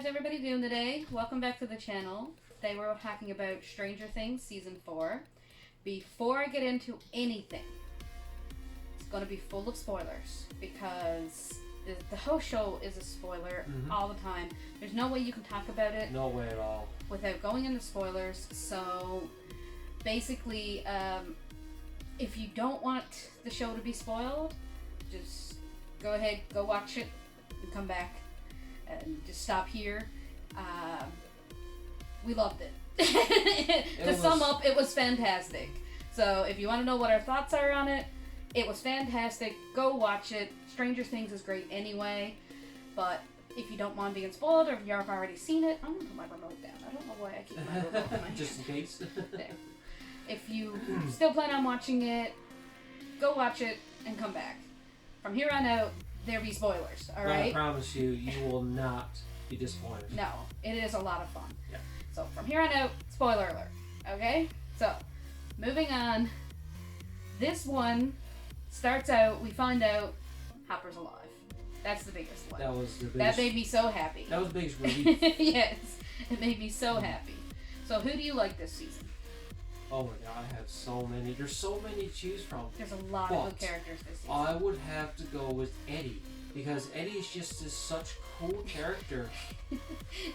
How's everybody doing today? Welcome back to the channel. Today we're talking about Stranger Things Season 4. Before I get into anything, it's going to be full of spoilers because the whole show is a spoiler all the time. There's no way you can talk about it. No way at all. Without going into spoilers. So basically, if you don't want the show to be spoiled, just go ahead, go watch it, and come back. And just stop here. We loved it. Sum up, it was fantastic. So if you want to know what our thoughts are on it, it was fantastic. Go watch it. Stranger Things is great anyway. But if you don't want being spoiled, or if you've already seen it, I'm going to put my remote down. I don't know why I keep my remote in my hand. Just in case. There. If you still plan on watching it, go watch it and come back. From here on out, there'll be spoilers, alright? I promise you, you will not be disappointed. No, it is a lot of fun. Yeah. So from here on out, spoiler alert. Okay? So, moving on. This one starts out, we find out Hopper's alive. That's the biggest one. That was the biggest. That made me so happy. That was the biggest relief. Yes, it made me so happy. So who do you like this season? Oh my god, I have so many. There's so many to choose from. There's a lot of good characters this season. I would have to go with Eddie. Because Eddie is just such a cool character.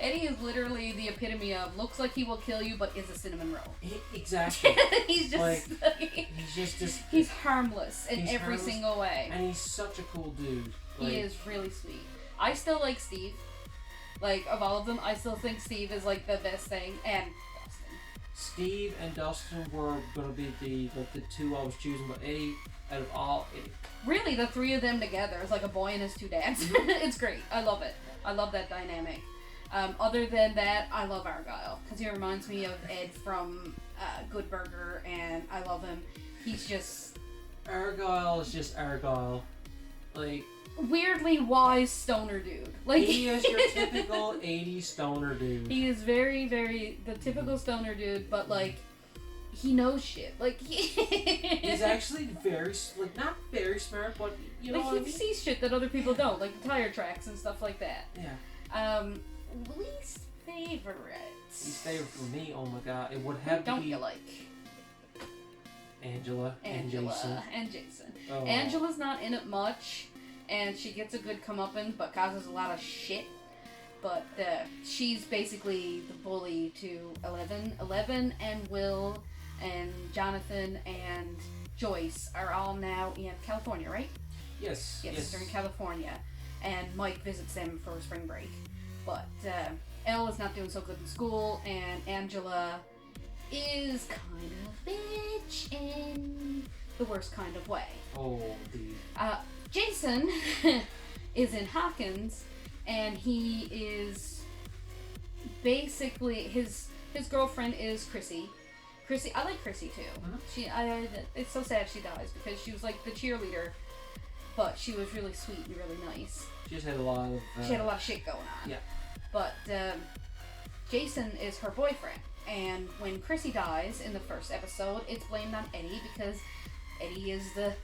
Eddie is literally the epitome of looks like he will kill you, but is a cinnamon roll. Exactly. He's just he's just this. He's harmless in every single way. And he's such a cool dude. He is really sweet. I still like Steve. Like, of all of them, I still think Steve is like the best thing. And Dustin. Steve and Dustin were going to be the two I was choosing, but Eddie, out of all, Eddie. Really, the three of them together is like a boy and his two dads. It's great. I love it. I love that dynamic. Other than that, I love Argyle because he reminds me of Ed from Good Burger, and I love him. He's just Argyle is just Argyle, like weirdly wise stoner dude. Like he is your typical 80s stoner dude. He is very, very the typical stoner dude, but like. He knows shit. Like he's actually very not very smart, but you know. Like he sees shit that other people don't, like the tire tracks and stuff like that. Yeah. Least favorite. Least favorite for me. Oh my god, it would have to be. Don't you like? Angela and Jason. Oh. Angela's not in it much, and she gets a good comeuppance, but causes a lot of shit. But she's basically the bully to Eleven. Eleven and Will. And Jonathan and Joyce are all now in California, right? Yes. Yes, they're in California. And Mike visits them for spring break. But Elle is not doing so good in school, and Angela is kind of bitch in the worst kind of way. Oh, dude. Jason is in Hawkins, and he is basically his girlfriend is Chrissy. I like Chrissy too. Mm-hmm. It's so sad she dies because she was like the cheerleader, but she was really sweet and really nice. She just had a lot of. She had a lot of shit going on. Yeah. But Jason is her boyfriend, and when Chrissy dies in the first episode, it's blamed on Eddie because Eddie is the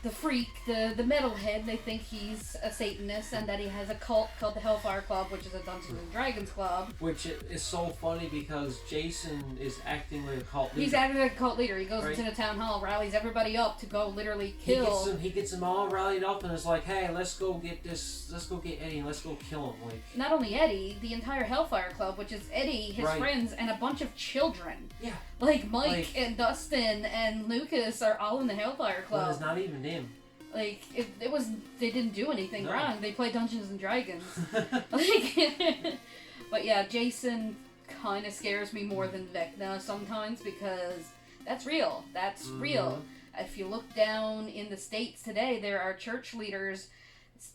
freak, the metalhead. They think he's a Satanist and that he has a cult called the Hellfire Club, which is a Dungeons and Dragons club. Which is so funny because Jason is acting like a cult leader. He's acting like a cult leader. He goes into the town hall, rallies everybody up to go literally kill. He gets them all rallied up and is like, "Hey, let's go get Eddie and let's go kill him." Like not only Eddie, the entire Hellfire Club, which is Eddie, his friends, and a bunch of children. Yeah. Like Mike and Dustin and Lucas are all in the Hellfire Club. Well, it's not even him. Like it was, they didn't do anything wrong. They play Dungeons and Dragons. But yeah, Jason kind of scares me more than Vecna sometimes because that's real. That's real. If you look down in the States today, there are church leaders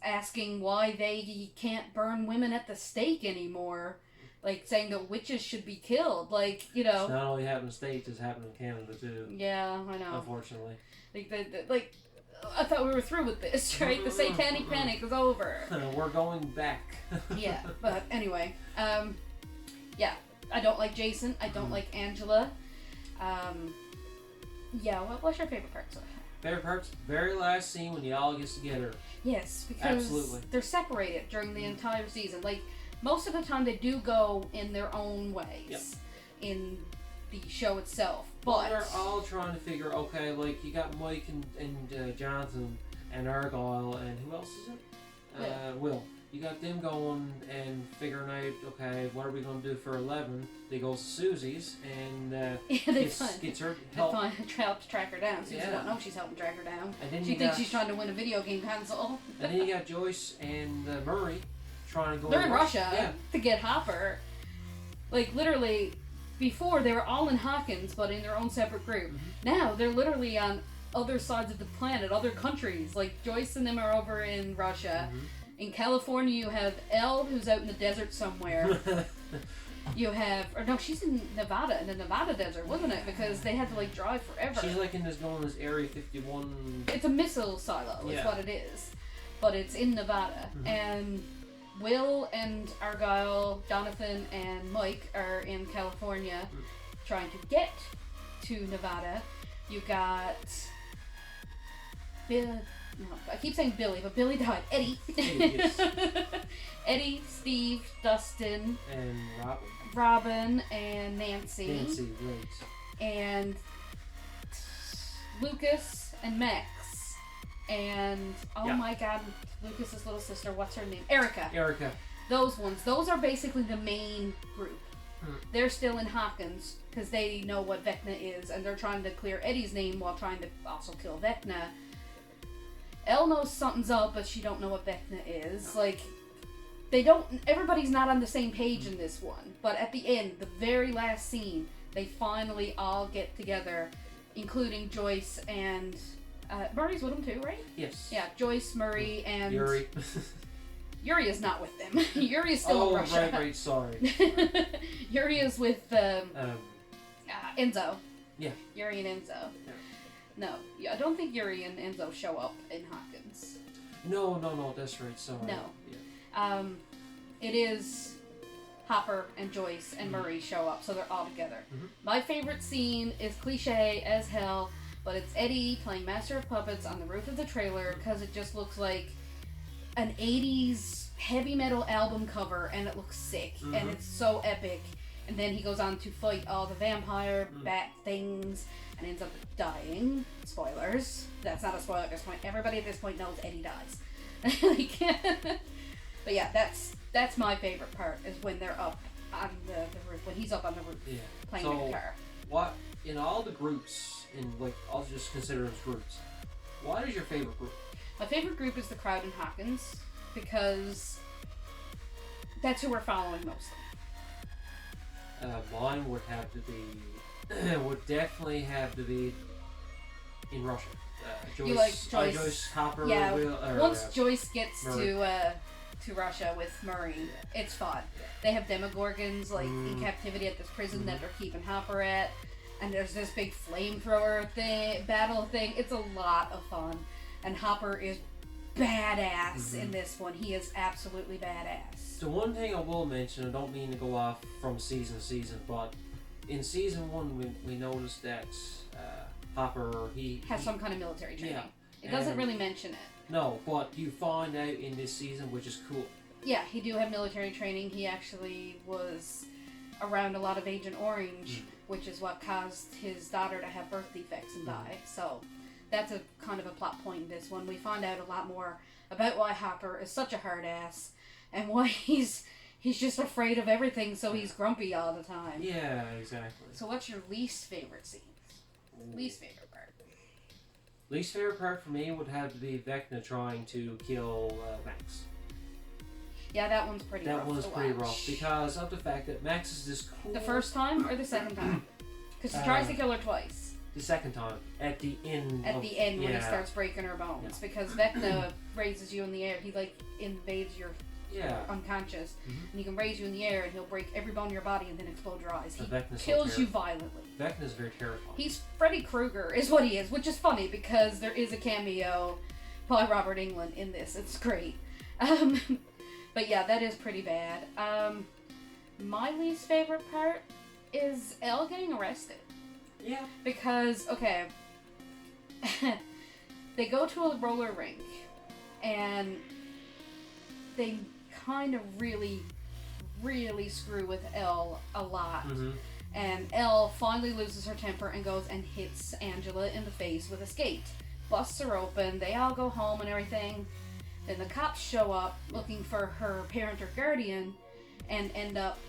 asking why they can't burn women at the stake anymore. Like, saying that witches should be killed. Like, you know. It's not only happening in the States, it's happening in Canada, too. Yeah, I know. Unfortunately. Like, I thought we were through with this, right? The satanic panic is over. We're going back. Yeah, but anyway. Yeah, I don't like Jason. I don't like Angela. Yeah, what's your favorite part? Favorite part's very last scene when y'all gets together. Yes, because Absolutely. they're separated during the entire season. Like, most of the time they do go in their own ways Yep. in the show itself. Well, But they're all trying to figure, okay, like, you got Mike and Jonathan and Argyle, and who else is it? Will. You got them going and figuring out, okay, what are we going to do for 11? They go to Susie's and yeah, gets her help. helps track her down. Susie Yeah. don't know she's helping track her down. And then She you thinks got, she's trying to win a video game console. And then you got Joyce and Murray trying to go They're to in Russia Yeah. to get Hopper. Like, literally, before they were all in Hawkins, but in their own separate group. Mm-hmm. Now they're literally on other sides of the planet, other countries. Like, Joyce and them are over in Russia. Mm-hmm. In California, you have Elle, who's out in the desert somewhere. You have, or no, she's in Nevada, in the Nevada desert, wasn't it? Because they had to, like, drive forever. She's like in this known as Area 51. It's a missile silo, is Yeah. what it is. But it's in Nevada. Mhm. And Will and Argyle, Jonathan and Mike are in California trying to get to Nevada. You got Bill. No, I keep saying Billy, but Billy died. Eddie. Eddie, yes. Eddie, Steve, Dustin, And Robin, and Nancy. Nancy, right. And Lucas and Max. And, oh Yeah. my god, Lucas's little sister, what's her name? Erica. Erica. Those ones. Those are basically the main group. Hmm. They're still in Hawkins because they know what Vecna is, and they're trying to clear Eddie's name while trying to also kill Vecna. Elle knows something's up, but she don't know what Vecna is. Like, they don't. Everybody's not on the same page in this one. But at the end, the very last scene, they finally all get together, including Joyce and Murray's with them too, right? Yes. Yeah, Joyce, Murray, and Yuri. Yuri is not with them. Yuri is still in Russia. right, sorry. Yuri is with Enzo. Yeah. Yuri and Enzo. Yeah. No, I don't think Yuri and Enzo show up in Hawkins. No, that's right, sorry. No. Yeah. It is Hopper and Joyce and Murray show up, so they're all together. Mhm. My favorite scene is cliche as hell, but it's Eddie playing Master of Puppets on the roof of the trailer because it just looks like an 80s heavy metal album cover, and it looks sick, and it's so epic. And then he goes on to fight all the vampire bat things and ends up dying. Spoilers. That's not a spoiler at this point. Everybody at this point knows Eddie dies. But yeah, that's my favorite part, is when they're up on the roof, when he's up on the roof Yeah. playing So, the guitar. What, in all the groups, I'll just consider them groups, what is your favorite group? My favorite group is the crowd in Hawkins, because that's who we're following mostly. Mine would have to be, would definitely have to be in Russia. Joyce, You like Joyce? Joyce, Hopper, Yeah, Will, once Joyce gets Murray. to Russia with Murray, it's fun. They have Demogorgons like in captivity at this prison that they're keeping Hopper at, and there's this big flamethrower battle thing. It's a lot of fun, and Hopper is badass in this one. He is absolutely badass. The one thing I will mention, I don't mean to go off from season to season, but in season 1 we noticed that Hopper, he Has some kind of military training. Yeah, It doesn't and- really mention it. No, but you find out in this season, which is cool. Yeah, he do have military training. He actually was around a lot of Agent Orange, which is what caused his daughter to have birth defects and die. So that's a kind of a plot point in this one. We find out a lot more about why Hopper is such a hard ass and why he's just afraid of everything, so he's grumpy all the time. Yeah, exactly. So what's your least favorite scene? Least favorite part? Least favorite part for me would have to be Vecna trying to kill Max. Yeah, that one's pretty rough. That one's to pretty watch. rough because of the fact that Max is this cool. The first time or the second time? Because he tries to kill her twice. The second time, at the end. At the end when he yeah. starts breaking her bones. Yeah. Because Vecna raises you in the air. He like invades your Yeah. unconscious. And he can raise you in the air and he'll break every bone in your body and then explode your eyes. He Vecna's so kills you terrifying. violently. Vecna's very terrifying. He's Freddy Krueger is what he is, which is funny because there is a cameo by Robert Englund in this. It's great. But yeah, that is pretty bad. My least favorite part is Elle getting arrested. Yeah. Because, okay, they go to a roller rink and they kind of really really screw with Elle a lot. Mm-hmm. And Elle finally loses her temper and goes and hits Angela in the face with a skate. Busts her open, they all go home and everything. Then the cops show up looking for her parent or guardian and end up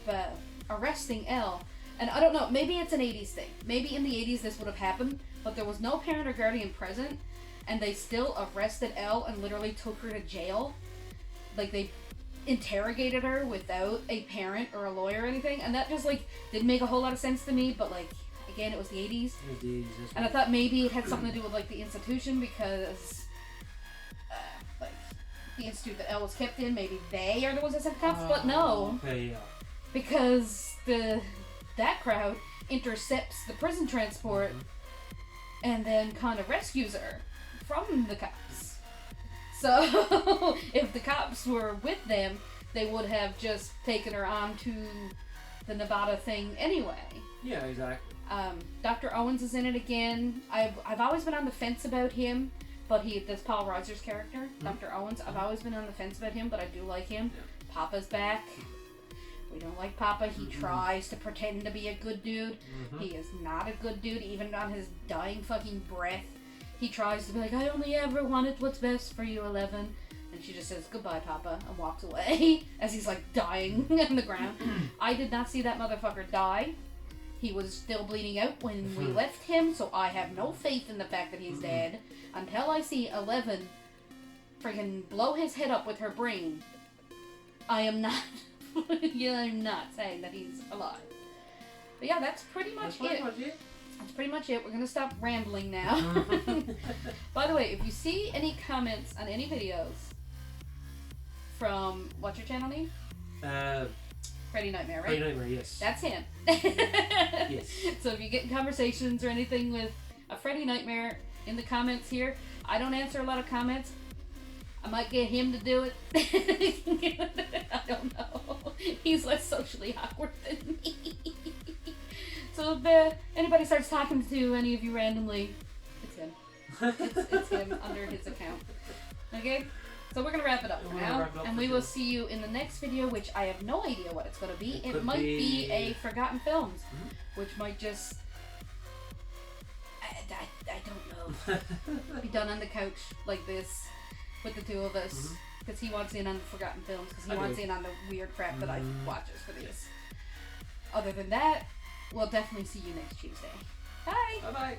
arresting Elle. And I don't know, maybe it's an 80s thing. Maybe in the 80s this would have happened, but there was no parent or guardian present, and they still arrested Elle and literally took her to jail. Like, they interrogated her without a parent or a lawyer or anything, and that just, like, didn't make a whole lot of sense to me, but, like, again, it was the 80s. It was the 80s, And I thought maybe it had something to do with, like, the institution, because, like, the institute that Elle was kept in, maybe they are the ones that sent the cops, but no. Okay, yeah. Because that crowd intercepts the prison transport and then kind of rescues her from the cops. So, if the cops were with them, they would have just taken her on to the Nevada thing anyway. Yeah, exactly. Dr. Owens is in it again. I've always been on the fence about him, but that's Paul Reiser's character, Dr. Owens. I've always been on the fence about him, but I do like him. Yeah. Papa's back. We don't like Papa. He tries to pretend to be a good dude. He is not a good dude, even on his dying fucking breath. He tries to be like, I only ever wanted what's best for you, Eleven. And she just says, goodbye, Papa, and walks away as he's, like, dying on the ground. I did not see that motherfucker die. He was still bleeding out when we left him, so I have no faith in the fact that he's dead until I see 11 freaking blow his head up with her brain. I am not... I'm not saying that he's alive. But yeah, that's pretty much it. That's pretty much it. We're going to stop rambling now. By the way, if you see any comments on any videos from, what's your channel name? Freddy Nightmare, right? Freddy Nightmare, yes. That's him. Yes. So if you get in conversations or anything with a Freddy Nightmare in the comments here, I don't answer a lot of comments. I might get him to do it. I don't know. He's less socially awkward than me. So if anybody starts talking to any of you randomly, it's him. It's him under his account. Okay? So we're going to wrap it up for now. And we will see you in the next video, which I have no idea what it's going to be. It might be a Forgotten Films, which might just... I don't know. Be done on the couch like this. With the two of us, because he wants in on the Forgotten Films, because he wants in on the weird crap that I watches for these. Other than that, we'll definitely see you next Tuesday. Bye! Bye-bye!